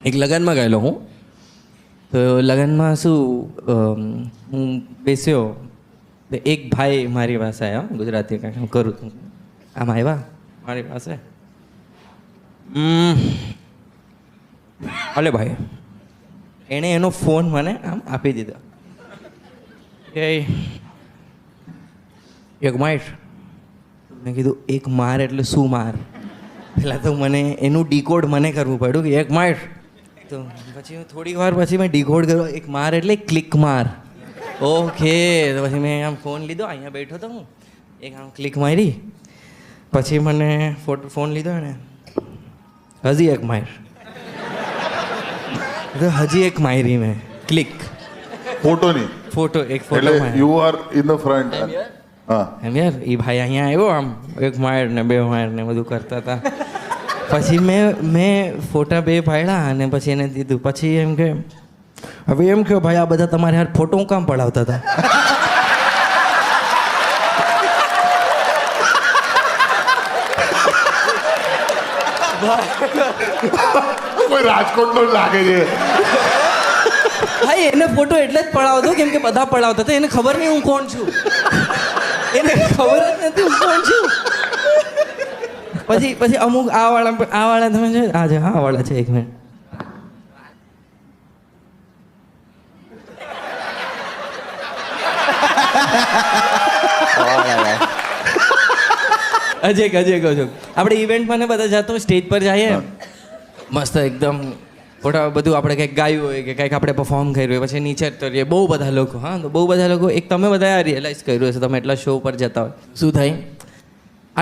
એક લગ્નમાં ગયેલો હું. તો લગ્નમાં શું હું બેસ્યો તો એક ભાઈ મારી પાસે આવ્યા, ગુજરાતી કાંઈ હું કરું છું, આમ આવ્યા મારી પાસે. અલે ભાઈ, એણે એનો ફોન મને આમ આપી દીધો કે એક માર. મેં કીધું એક માર એટલે શું માર? પહેલાં તો મને એનું ડીકોડ મને કરવું પડ્યું કે એક માર. તો પછી થોડી વાર પછી મેં ડીકોડ કર્યો, એક માર એટલે ક્લિક માર. ઓકે, તો પછી મેં આમ ફોન લીધો, અહીંયા બેઠો તો હું, એક આમ ક્લિક મારી. પછી મને ફોન લીધો ને, હજી એક માર. તો હજી એક મારી મેં ક્લિક. ફોટોની ફોટો એક ફોટો એટલે you are in the front. હા એમ યાર, એ ભાઈ અહીંયા આવ્યો, આમ એક માર ને બે માર ને બધું કરતા હતા. પછી મેં ફોટા બે પાડ્યા અને પછી એને દીધું. પછી એમ કે હવે એમ કહો ભાઈ, આ બધા તમારે યાર ફોટો હું કામ પડાવતા હતા? કોઈ રાજકોટનો જ લાગે છે. ભાઈ એને ફોટો એટલે જ પડાવતો કેમ કે બધા પડાવતા હતા, એને ખબર નહીં હું કોણ છું. એને ખબર જ નથી હું કોણ છું. પછી અમુક આ વાળા તમે છે, આ છે, આ વાળા છે, એક મિનિટ. અજય કહું છું, આપણે ઇવેન્ટમાં ને બધા જતો સ્ટેજ પર જઈએ, મસ્ત એકદમ ફોટા બધું, આપણે કંઈક ગાયું હોય કે કંઈક આપણે પરફોર્મ કર્યું હોય, પછી નીચે તરીએ બહુ બધા લોકો. હા, તો બહુ બધા લોકો, એક તમે બધા રિયલાઇઝ કર્યું હશે, તમે એટલા શો પર જતા હોય, શું થાય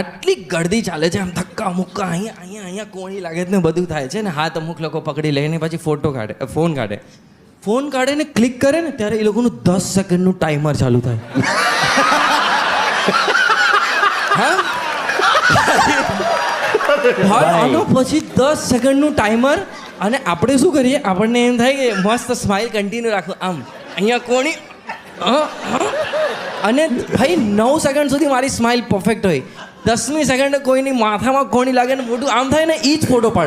આટલી ગળદી ચાલે છે, આમ ધક્કા મુક્કા, અહીંયા કોણી લાગે છે ને બધું થાય છે ને. હાથ અમુક લોકો પકડી લઈને પછી ફોન કાઢે ને ક્લિક કરે ને ત્યારે એ લોકોનું 10 સેકન્ડનું ટાઈમર ચાલુ થાય. હા, આનો પછી 10 સેકન્ડનું ટાઈમર. અને આપણે શું કરીએ, આપણને એમ થાય કે મસ્ત સ્માઇલ કન્ટિન્યુ રાખવું, આમ અહીંયા કોણી. અને ભાઈ 9 સેકન્ડ સુધી મારી સ્માઇલ પરફેક્ટ હોય, 10મી સેકન્ડે કોઈની માથામાં કોણી લાગે ને મોટું આમ થાય ને, એ જ ફોટો પાડે.